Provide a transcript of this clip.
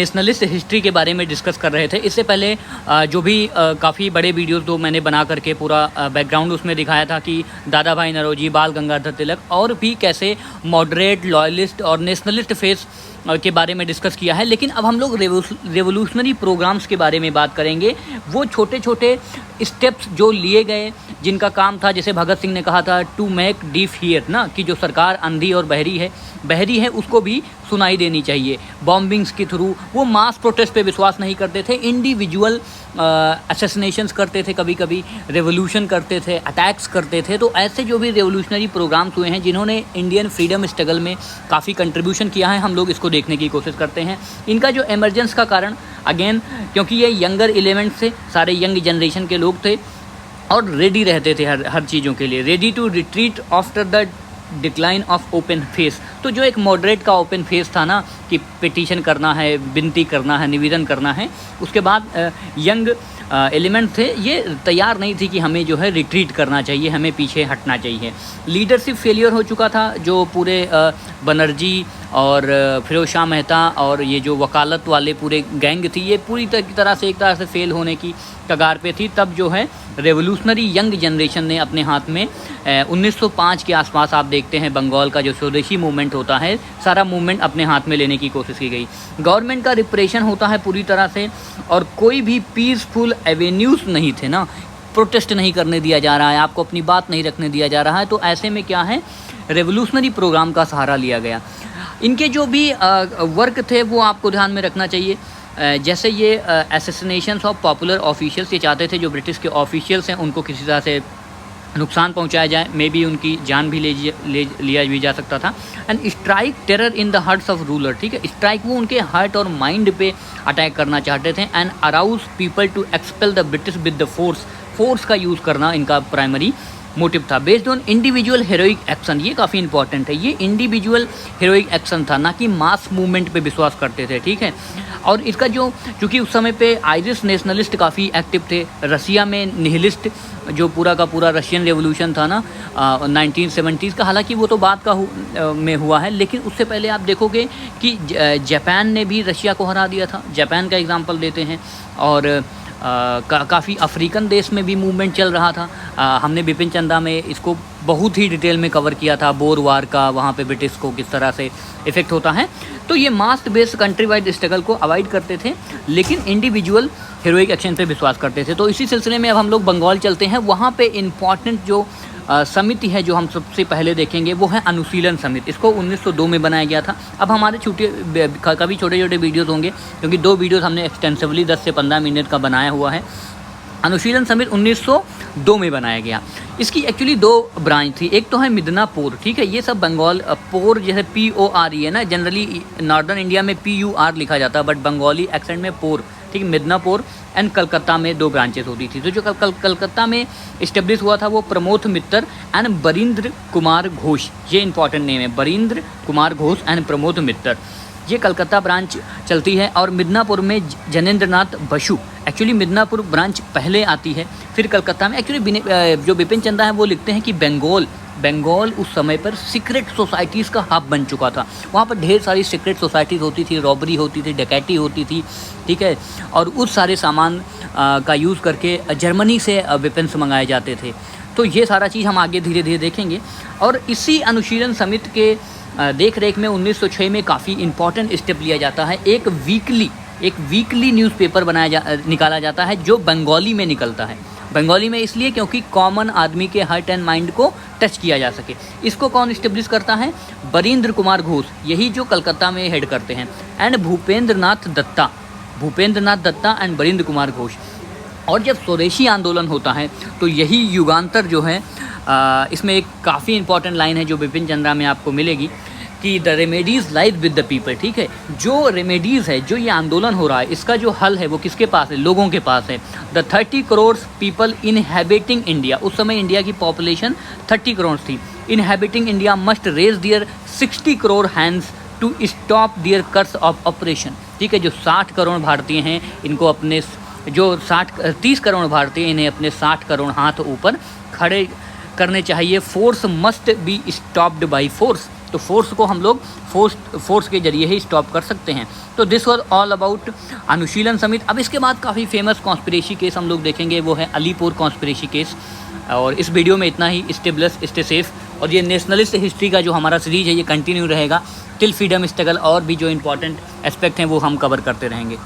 Nationalist history के बारे में डिस्कस कर रहे थे। इससे पहले जो भी काफ़ी बड़े वीडियोस तो मैंने बना करके पूरा बैकग्राउंड उसमें दिखाया था कि दादा भाई नौरोजी, बाल गंगाधर तिलक और भी कैसे मॉडरेट, लॉयलिस्ट और नेशनलिस्ट फेस के बारे में डिस्कस किया है। लेकिन अब हम लोग रेवोल्यूशनरी प्रोग्राम्स के बारे में बात करेंगे। वो छोटे छोटे स्टेप्स जो लिए गए, जिनका काम था, जैसे भगत सिंह ने कहा था टू मेक डीफ हियर ना, कि जो सरकार अंधी और बहरी है उसको भी सुनाई देनी चाहिए। बॉम्बिंग्स के थ्रू वो मास प्रोटेस्ट पे विश्वास नहीं करते थे, इंडिविजुअल असैसिनेशंस करते थे, कभी कभी रेवोल्यूशन करते थे, अटैक्स करते थे। तो ऐसे जो भी रेवोल्यूशनरी प्रोग्राम्स हुए हैं जिन्होंने इंडियन फ्रीडम स्ट्रगल में काफ़ी कंट्रीब्यूशन किया है, हम लोग इसको देखने की कोशिश करते हैं। इनका जो एमरजेंस का कारण अगेन, क्योंकि ये यंगर एलिमेंट्स थे, सारे यंग जनरेशन के लोग थे और रेडी रहते थे हर चीज़ों के लिए, ready to retreat after the decline of open face. तो जो एक मॉडरेट का ओपन फेस था ना, कि पिटीशन करना है, विनती करना है, निवेदन करना है, उसके बाद यंग एलिमेंट थे, ये तैयार नहीं थी कि हमें जो है रिट्रीट करना चाहिए, हमें पीछे हटना चाहिए। लीडरशिप फेलियर हो चुका था, जो पूरे बनर्जी और फिरोज शाह मेहता और ये जो वकालत वाले पूरे गैंग थी, ये पूरी तरह से फेल होने की कगार पे थी। तब जो है रेवोल्यूशनरी यंग जनरेशन ने अपने हाथ में 1905 के आसपास आप देखते हैं बंगाल का जो स्वदेशी मूवमेंट होता है, सारा मूवमेंट अपने हाथ में लेने की कोशिश की गई। गवर्नमेंट का रिप्रेशन होता है पूरी तरह से, और कोई भी पीसफुल एवेन्यूज़ नहीं थे ना, प्रोटेस्ट नहीं करने दिया जा रहा है, आपको अपनी बात नहीं रखने दिया जा रहा है। तो ऐसे में क्या है, रेवोल्यूशनरी प्रोग्राम का सहारा लिया गया। इनके जो भी वर्क थे वो आपको ध्यान में रखना चाहिए। जैसे ये असैसिनेशंस ऑफ पॉपुलर ऑफिशियल्स, ये चाहते थे जो ब्रिटिश के ऑफिशियल्स हैं उनको किसी तरह से नुकसान पहुंचाया जाए, मे बी उनकी जान भी लिया भी जा सकता था। And strike terror in the hearts of ruler, ठीक है, स्ट्राइक वो उनके हार्ट और माइंड पे अटैक करना चाहते थे। And arouse people to expel the British with the force का यूज़ करना इनका प्राइमरी मोटिव था। Based on individual heroic action, ये काफ़ी इंपॉर्टेंट है, ये इंडिविजुअल हेरोइक एक्शन था, ना कि मास मूवमेंट पे विश्वास करते थे, ठीक है। और इसका जो, चूँकि उस समय पे आयरिश नेशनलिस्ट काफ़ी एक्टिव थे, रसिया में निहिलिस्ट जो पूरा का पूरा रशियन रेवोल्यूशन था ना 1970s का, हालांकि वो तो बाद का में हुआ है, लेकिन उससे पहले आप देखोगे कि जापान ने भी रशिया को हरा दिया था। जापान का एग्जांपल देते हैं, और काफ़ी अफ्रीकन देश में भी मूवमेंट चल रहा था। हमने बिपिन चंद्रा में इसको बहुत ही डिटेल में कवर किया था, बोर वार का, वहाँ पे ब्रिटिश को किस तरह से इफ़ेक्ट होता है। तो ये मास बेस्ड कंट्री वाइड स्ट्रगल को अवॉइड करते थे, लेकिन इंडिविजुअल हीरोइक एक्शन पे विश्वास करते थे। तो इसी सिलसिले में अब हम लोग बंगाल चलते हैं। वहाँ पे इम्पॉर्टेंट जो समिति है जो हम सबसे पहले देखेंगे वो है अनुशीलन समिति। इसको 1902 में बनाया गया था। अब हमारे कभी छोटे छोटे वीडियोस होंगे, क्योंकि 2 वीडियोस हमने एक्सटेंसिवली 10 से 15 मिनट का बनाया हुआ है। अनुशीलन समिति 1902 में बनाया गया। इसकी एक्चुअली 2 ब्रांच थी, एक तो है मिदनापुर, ठीक है, ये सब बंगाल पोर जैसे PORE है ना, जनरली नॉर्दर्न इंडिया में PUR लिखा जाता है, बट बंगाली एक्सेंट में पोर, ठीक है, मिदनापुर। एंड कलकत्ता में 2 ब्रांचेस होती थी। तो जो कलकत्ता में इस्टेब्लिश हुआ था वो प्रमोद मित्तर एंड बरिंद्र कुमार घोष, ये इंपॉर्टेंट नेम है, बरिंद्र कुमार घोष एंड प्रमोद मित्तर, ये कलकत्ता ब्रांच चलती है। और मिदनापुर में जनेंद्र नाथ बसु, एक्चुअली मिदनापुर ब्रांच पहले आती है, फिर कलकत्ता में। एक्चुअली जो बिपिन चंद्रा है वो लिखते हैं कि बंगाल उस समय पर सीक्रेट सोसाइटीज़ का हब बन चुका था। वहाँ पर ढेर सारी सीक्रेट सोसाइटीज़ होती थी, रॉबरी होती थी, डकैती होती थी, ठीक है, और उस सारे सामान का यूज़ करके जर्मनी से वेपन्स मंगाए जाते थे। तो ये सारा चीज़ हम आगे धीरे धीरे देखेंगे। और इसी अनुशीलन समिति के देख रेख में 1906 में काफ़ी इंपॉर्टेंट स्टेप लिया जाता है। एक वीकली न्यूज़पेपर निकाला जाता है जो बंगाली में निकलता है। बंगाली में इसलिए क्योंकि कॉमन आदमी के हार्ट एंड माइंड को टच किया जा सके। इसको कौन इस्टेब्लिश करता है? बरिंद्र कुमार घोष, यही जो कलकत्ता में हेड करते हैं, एंड भूपेंद्र नाथ दत्ता एंड बरिंद्र कुमार घोष। और जब स्वदेशी आंदोलन होता है तो यही युगांतर जो है, इसमें एक काफ़ी इंपॉर्टेंट लाइन है जो बिपिन चंद्रा में आपको मिलेगी कि the remedies lies with the people, ठीक है, जो रेमेडीज़ है, जो ये आंदोलन हो रहा है, इसका जो हल है वो किसके पास है? लोगों के पास है। The 30 crore people inhabiting India, उस समय इंडिया की पॉपुलेशन 30 करोड़ थी। Inhabiting India must raise their 60 crore hands to stop their curse of operation, ठीक है, जो 60 करोड़ भारतीय हैं, इनको अपने जो 30 करोड़ भारतीय, इन्हें अपने 60 करोड़ हाथ ऊपर खड़े करने चाहिए। Force must be stopped by force, तो फोर्स को हम लोग फोर्स के जरिए ही स्टॉप कर सकते हैं। तो दिस वॉज ऑल अबाउट अनुशीलन समिति। अब इसके बाद काफ़ी फेमस कॉन्स्पिरेसी केस हम लोग देखेंगे, वो है अलीपुर कॉन्स्पिरेसी केस। और इस वीडियो में इतना ही। Stay blessed, stay safe. और ये नेशनलिस्ट हिस्ट्री का जो हमारा सीरीज है ये कंटिन्यू रहेगा टिल फ्रीडम स्ट्रगल, और भी जो इंपॉर्टेंट एस्पेक्ट हैं वो हम कवर करते रहेंगे।